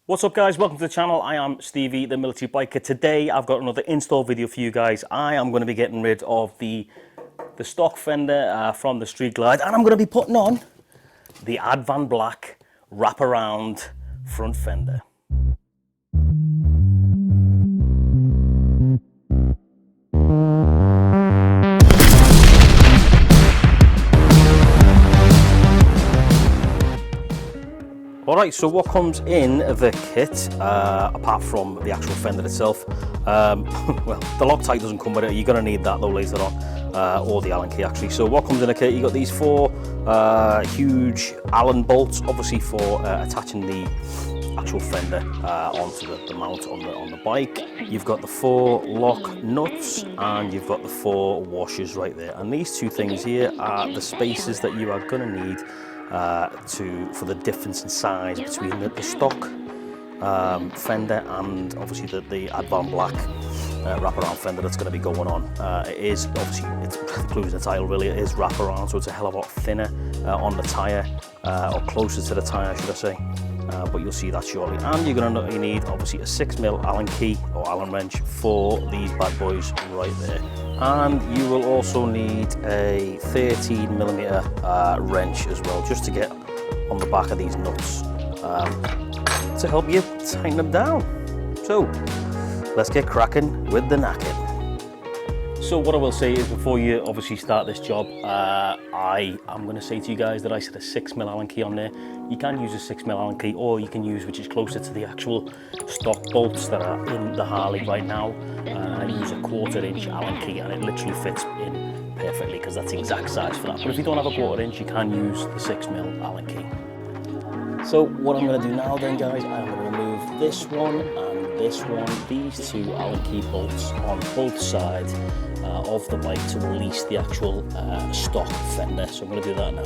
What's up guys, welcome to the channel. I am Stevie, the military biker. Today I've got another install video for you guys. I am going to be getting rid of the stock fender from the Street Glide, and I'm going to be putting on the Advanblack wraparound front fender. Alright, so what comes in the kit, apart from the actual fender itself, well, the Loctite doesn't come with it, you're going to need that though later on, or the Allen key actually. So what comes in the kit, you got these four huge Allen bolts, obviously for attaching the actual fender onto the mount on the bike. You've got the four lock nuts, and you've got the four washers right there. And these two things here are the spacers that you are going to need for the difference in size between the stock fender and obviously the Advanblack wraparound fender that's going to be going on. It is obviously, it's including the title really, it is wraparound, so it's a hell of a lot thinner on the tyre, or closer to the tyre should I say, but you'll see that shortly. And you're going to need obviously a 6mm Allen key or Allen wrench for these bad boys right there. And you will also need a 13mm wrench as well, just to get on the back of these nuts to help you tighten them down. So let's get cracking with the knacking. So what I will say is, before you obviously start this job, I am going to say to you guys that I set a 6mm Allen key on there. You can use a 6mm Allen key, or you can use which is closer to the actual stock bolts that are in the Harley right now. I use a 1/4 inch Allen key, and it literally fits in perfectly because that's the exact size for that. But if you don't have a 1/4 inch, you can use the 6mm Allen key. So what I'm going to do now then guys, I'm going to remove this one and this one, these two Allen key bolts on both sides of the bike to release the actual stock fender. So I'm going to do that now.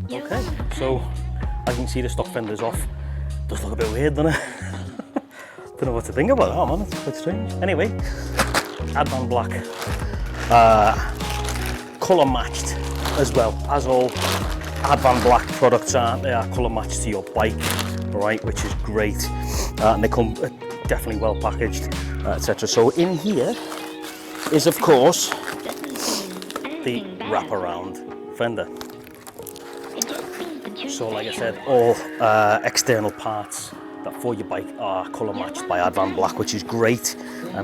Okay, so as you can see, the stock fender's off. Does look a bit weird, doesn't it? Don't know what to think about that, man. It's quite strange. Anyway, Advanblack, colour matched as well, as all Advanblack products are. They are colour matched to your bike, right? Which is great, and they come definitely well packaged, etc. So in here is, of course, the wraparound fender. So like I said, all external parts that for your bike are colour matched by Advanblack, which is great.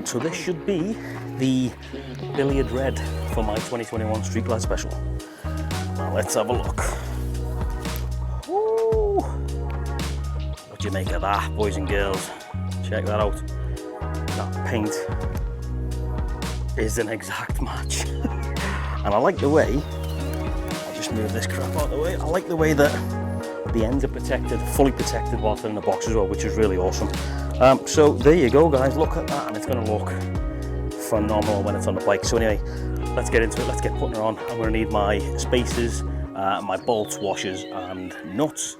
So this should be the billiard red for my 2021 Street Glide Special. Now let's have a look. Woo! What do you make of that, boys and girls? Check that out. That paint is an exact match. And I like the way, I'll just move this crap out of the way, I like the way that the ends are protected, fully protected whilst they're in the box as well, which is really awesome. So there you go guys, look at that, and it's going to look phenomenal when it's on the bike. So anyway, let's get into it, let's get putting her on. I'm going to need my spacers, my bolts, washers and nuts,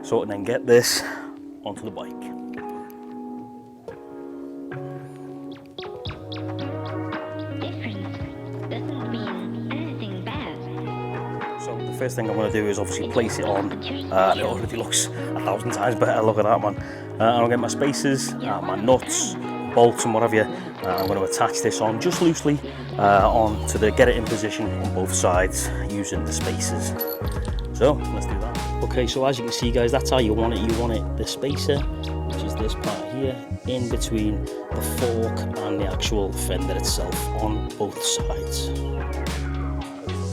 so I can then get this onto the bike. First thing I'm going to do is obviously place it on. It already looks 1,000 times better. Look at that, man. I'll get my spacers, my nuts, bolts and what have you. I'm going to attach this on just loosely get it in position on both sides using the spacers. So let's do that. Okay, so as you can see guys, that's how you want it. You want it, the spacer, which is this part here, in between the fork and the actual fender itself on both sides.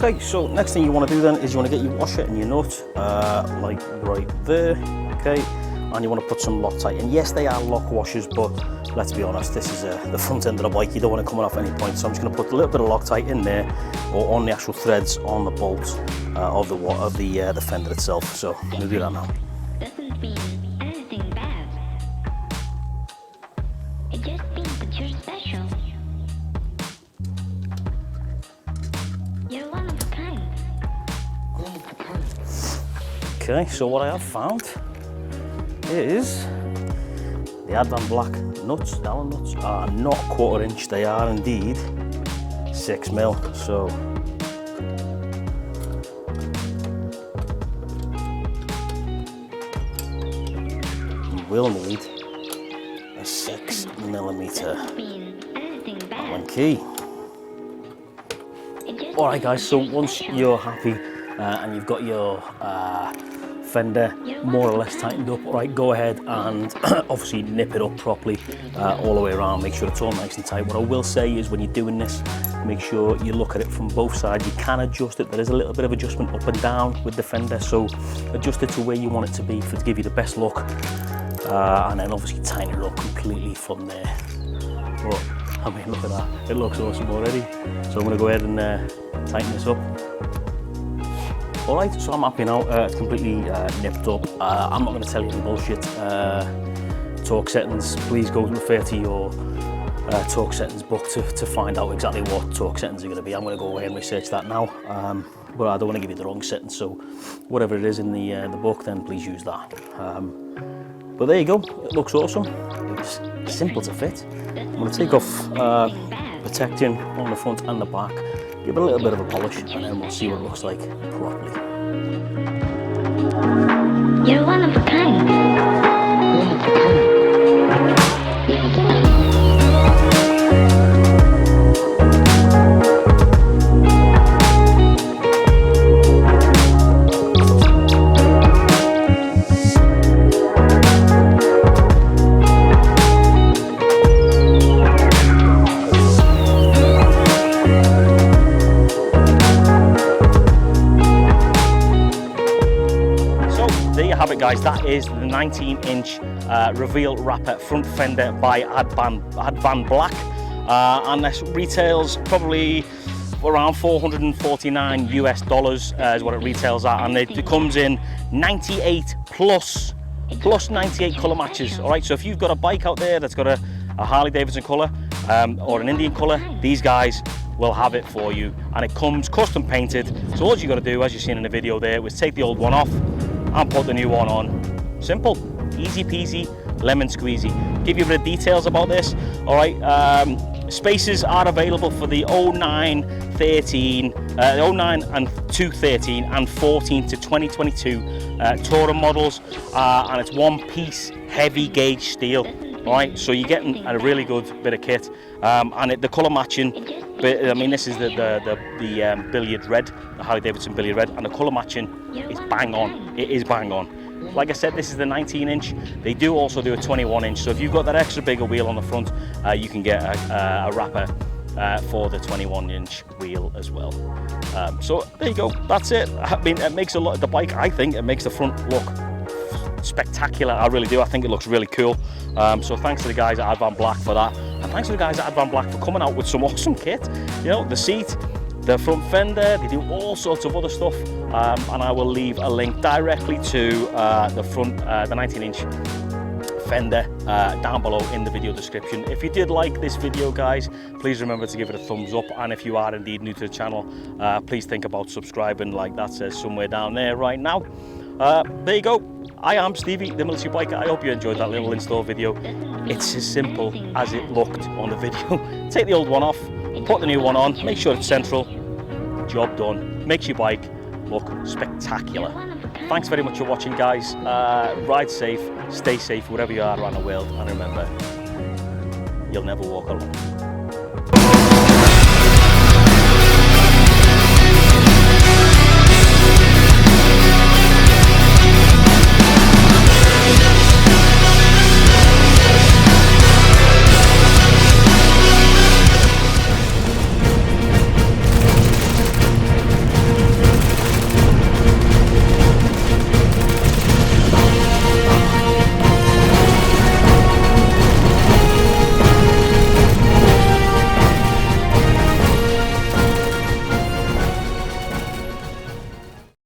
Okay, so next thing you want to do then is you want to get your washer and your nut, like right there, okay, and you want to put some Loctite in. Yes, they are lock washers, but let's be honest, this is the front end of the bike. You don't want to come off at any point, so I'm just going to put a little bit of Loctite in there, or on the actual threads on the bolts of the fender itself. So I'm going to do that now. Doesn't mean anything bad. It just means that you're special. You're one of a kind. Okay, so what I have found is the Advanblack nuts. The Allen nuts are not 1/4 inch, they are indeed 6mm. So you will need a 6mm Allen key. Alright guys, so once you're happy and you've got your fender more or less tightened up, right, go ahead and obviously nip it up properly all the way around. Make sure it's all nice and tight. What I will say is when you're doing this, make sure you look at it from both sides. You can adjust it. There is a little bit of adjustment up and down with the fender, so adjust it to where you want it to be to give you the best look, and then obviously tighten it up completely from there. But I mean, look at that, it looks awesome already. So I'm going to go ahead and tighten this up. Alright, so I'm happy now, it's completely nipped up. I'm not going to tell you any bullshit torque settings. Please go refer to your torque settings book to find out exactly what torque settings are going to be. I'm going to go away and research that now, but I don't want to give you the wrong settings, so whatever it is in the book, then please use that. But there you go, it looks awesome. It's simple to fit. I'm going to take off protection on the front and the back, give it a little bit of a polish, and then we'll see what it looks like properly. You're one of a kind. Guys, that is the 19-inch reveal wrapper front fender by Advanblack, and this retails probably around $449 US is what it retails at, and it comes in 98 plus 98 color matches. All right, so if you've got a bike out there that's got a Harley Davidson color or an Indian color, these guys will have it for you, and it comes custom painted. So all you got to do, as you've seen in the video there, was take the old one off and put the new one on. Simple, easy peasy, lemon squeezy. Give you a bit of details about this. All right, spaces are available for the 09, 13, 09 and 213 and 14 to 2022 Touring models, and it's one piece heavy gauge steel. All right, so you're getting a really good bit of kit, and the color matching. But I mean, this is the billiard red, the Harley Davidson billiard red, and the colour matching is bang on. It is bang on. Like I said, this is the 19-inch. They do also do a 21-inch. So if you've got that extra bigger wheel on the front, you can get a wrapper for the 21-inch wheel as well. So there you go. That's it. I mean, it makes a lot of the bike. I think it makes the front look spectacular. I really do. I think it looks really cool. So thanks to the guys at Advanblack for that, and thanks to the guys at Advanblack for coming out with some awesome kit. You know, the seat, the front fender, they do all sorts of other stuff, and I will leave a link directly to the front, the 19-inch fender down below in the video description. If you did like this video, guys, please remember to give it a thumbs up, and if you are indeed new to the channel, please think about subscribing, like that says somewhere down there right now. There you go. I am Stevie, the military biker. I hope you enjoyed that little install video. It's as simple as it looked on the video. Take the old one off, put the new one on, make sure it's central, job done. Makes your bike look spectacular. Thanks very much for watching, guys. Ride safe, stay safe wherever you are around the world, and remember, you'll never walk alone.